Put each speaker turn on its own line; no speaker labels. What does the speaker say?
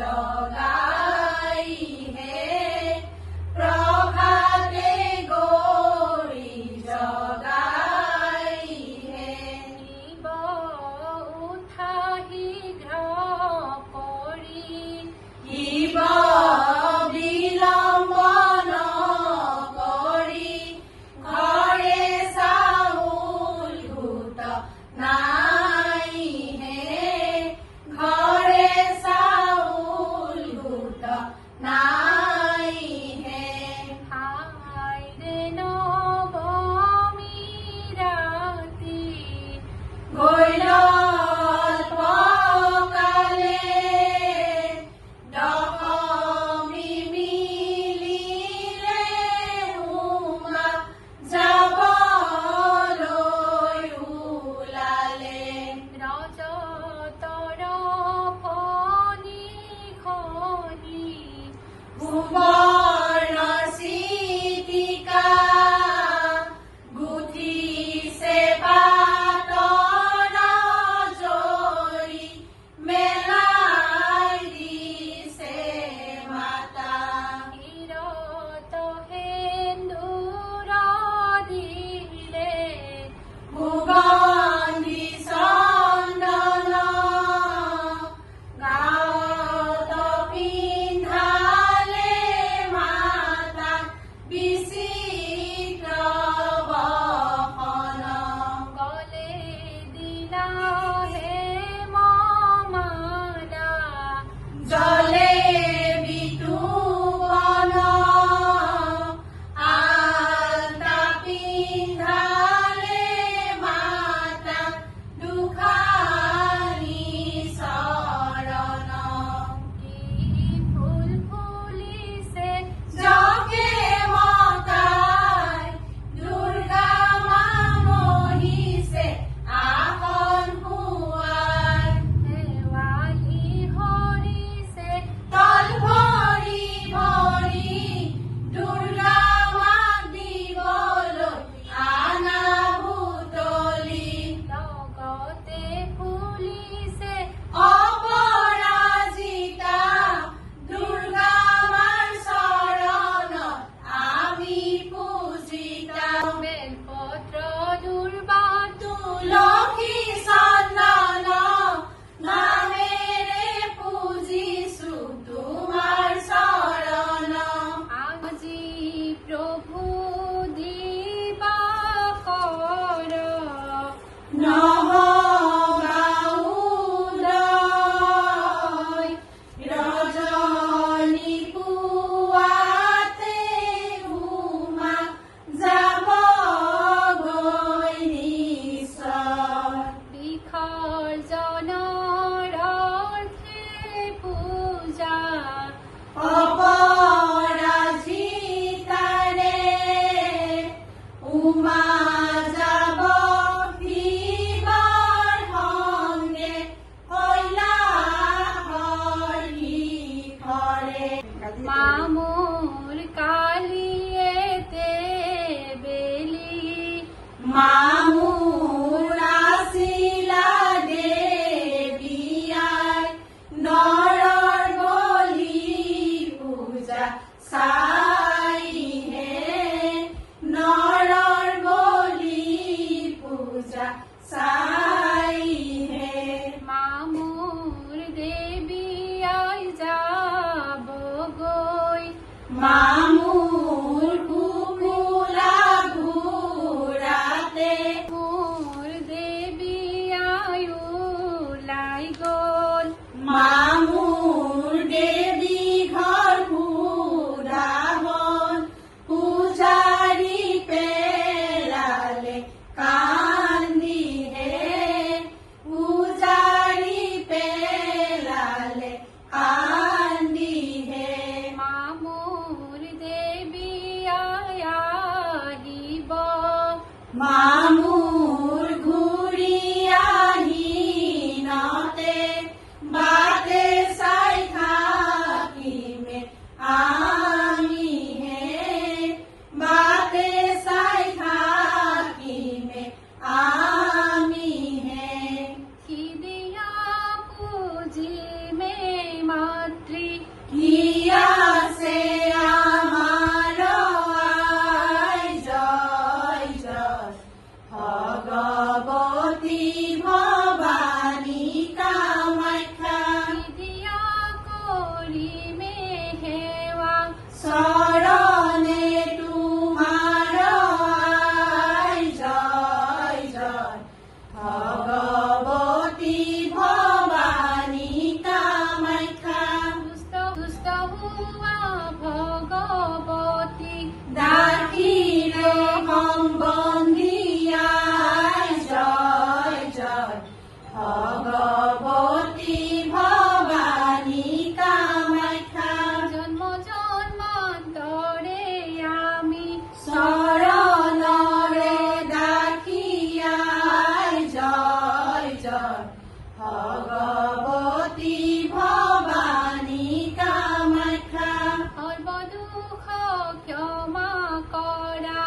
जगाई है, प्रभाते गौरी जगाई है।
निब उठाही ग्रह करी,
शिव विलम्ब नकरी, घरे चाउल घुट नाई है, घरे चाउल घुट नाई है।
हाय रे नवमी राति,
गइल पकाले, दशमी मिलिले उमा जाবলৈ ওলালে।
रजतर फणी खनी,
সুবৰ্ণ চিতিকা গুঠিছে পাতৰ জৰি, মেলাই দিছে মাতা।
ক্ষীৰত সেন্দুৰ দিলে,
সুগন্ধি চন্দন গাঁৱত পিন্ধালে মাতা, বিচিত্ৰ বসন।
গলে দিলা হেমমালা,
জলে বিতুপন আলতা পিন্ধালে মাতা, দুখানি চৰণ।
কি ফুল ফুলিছে
জগে মতাই, দুৰ্গা মা মহিছে আসন শুৱাই।
শেৱালি হৰিছে
তল ভৰি ভৰি, দুৰ্গা মাক দিবলৈ আনা বুটলি।
লগতে ফুলিছে
অপৰাজিতা, দুৰ্গা মাৰ চৰণত আমি পূজিতা।
বেলপত্ৰ দুৰ্বা
তুলসী চন্দন নামেৰে পূজিছো তোমাৰ চৰণ।
আজি প্ৰভু দিবাকৰ,
নহগাঁওলৈ ৰজনী পুৱাতে উমা যাবগৈ নিশ্চয়।
বিসৰ্জনৰ অৰ্থে পূজা,
অপৰাজিতাৰে উমা যাব শিৱৰ সংগে, কৈলাসৰ শিখৰে।
মামুৰ কালিয়েতে বেলি,
মামুৰ আছিলা দেৱীয়াই, নৰৰ বলি পূজা চাইহে, নৰৰ বলি পূজা চাইহে।
মামুৰ দেৱী আই যাবগৈ,
মামুৰ কুকুলা ঘোৰাতে,
মোৰ দেৱী আই ওলাই গ'ল।
মামুৰ দেৱী ঘৰ ঘূৰা হ'ল, পূজাৰী পেলালে কান্দিহে, পূজাৰী পেলালে কান্দিহে।
মামুৰ দেৱী আই আহিব,
মামুৰ ঘূৰি আহিনতে, বাটে চাই থাকিমে আমিহে, বাটে চাই থাকিমে আমিহে।
কি দিয়া পুজিমে মাতৃ করিমে হেওয়া
শরণে তোমার আই জয় জয় ভগবতী ভবানী কামাখ্যা
দুষ্ট দুষ্ট হুয়া ভগবতী
দাখিলে সম্বন্ধিয়াই জয় জয় ভগবতী ভবানী কামাখ্যা
জন্ম জন্মান্তরে আমি
শরণরে দাখিয়াই জয় জয় ভগবতী ভবানী কামাখ্যা
সর্বদুঃখ ক্ষমা করা